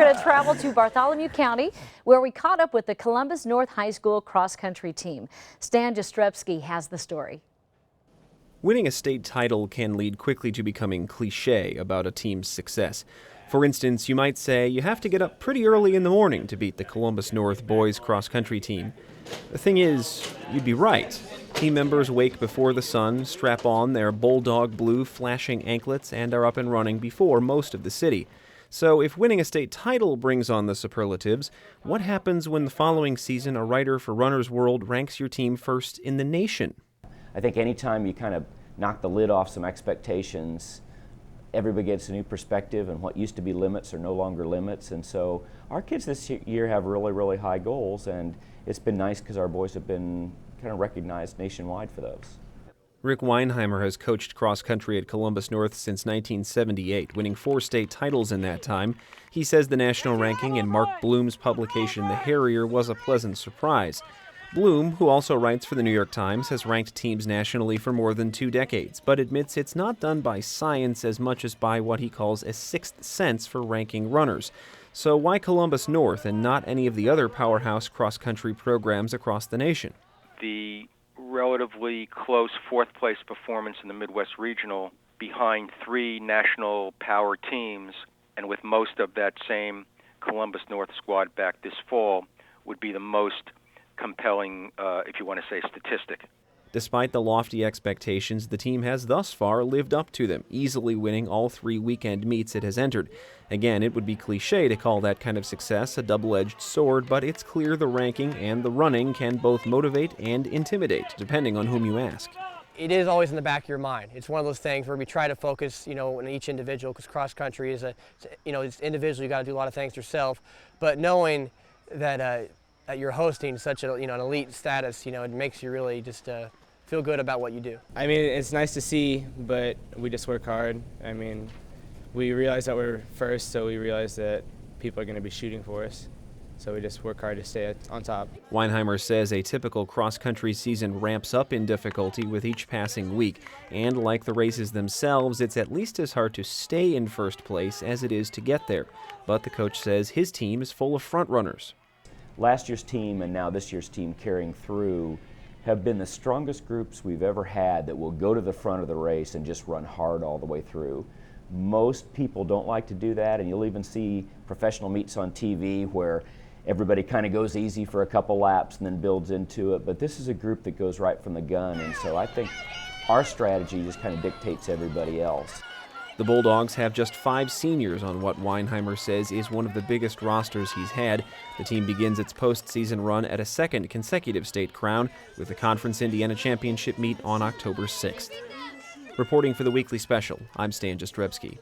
going to travel to Bartholomew County, where we caught up with the Columbus North High School cross-country team. Stan Jastrzebski has the story. Winning a state title can lead quickly to becoming cliché about a team's success. For instance, you might say you have to get up pretty early in the morning to beat the Columbus North boys cross-country team. The thing is, you'd be right. Team members wake before the sun, strap on their bulldog blue flashing anklets, and are up and running before most of the city. So if winning a state title brings on the superlatives, what happens when the following season a writer for Runner's World ranks your team first in the nation? I think anytime you kind of knock the lid off some expectations, everybody gets a new perspective, and what used to be limits are no longer limits. And so our kids this year have really, really high goals, and it's been nice because our boys have been kind of recognized nationwide for those. Rick Weinheimer has coached cross-country at Columbus North since 1978, winning 4 state titles in that time. He says the national ranking in Mark Bloom's publication The Harrier was a pleasant surprise. Bloom, who also writes for the New York Times, has ranked teams nationally for more than 2 decades, but admits it's not done by science as much as by what he calls a sixth sense for ranking runners. So why Columbus North and not any of the other powerhouse cross-country programs across the nation? The relatively close fourth-place performance in the Midwest Regional behind 3 national power teams, and with most of that same Columbus North squad back this fall, would be the most compelling, if you want to say, statistic. Despite the lofty expectations, the team has thus far lived up to them, easily winning all 3 weekend meets it has entered. Again, it would be cliché to call that kind of success a double-edged sword, but it's clear the ranking and the running can both motivate and intimidate, depending on whom you ask. It is always in the back of your mind. It's one of those things where we try to focus, on each individual, because cross-country is it's individual. You got to do a lot of things yourself, but knowing that that you're hosting such an elite status, it makes you really just feel good about what you do. I mean, it's nice to see, but we just work hard. I mean, we realize that we're first, so we realize that people are going to be shooting for us. So we just work hard to stay on top. Weinheimer says a typical cross-country season ramps up in difficulty with each passing week. And like the races themselves, it's at least as hard to stay in first place as it is to get there. But the coach says his team is full of front runners. Last year's team and now this year's team carrying through have been the strongest groups we've ever had that will go to the front of the race and just run hard all the way through. Most people don't like to do that, and you'll even see professional meets on TV where everybody kind of goes easy for a couple laps and then builds into it, but this is a group that goes right from the gun, and so I think our strategy just kind of dictates everybody else. The Bulldogs have just 5 seniors on what Weinheimer says is one of the biggest rosters he's had. The team begins its postseason run at a 2nd consecutive state crown with the Conference Indiana Championship meet on October 6th. Reporting for the Weekly Special, I'm Stan Jastrzebski.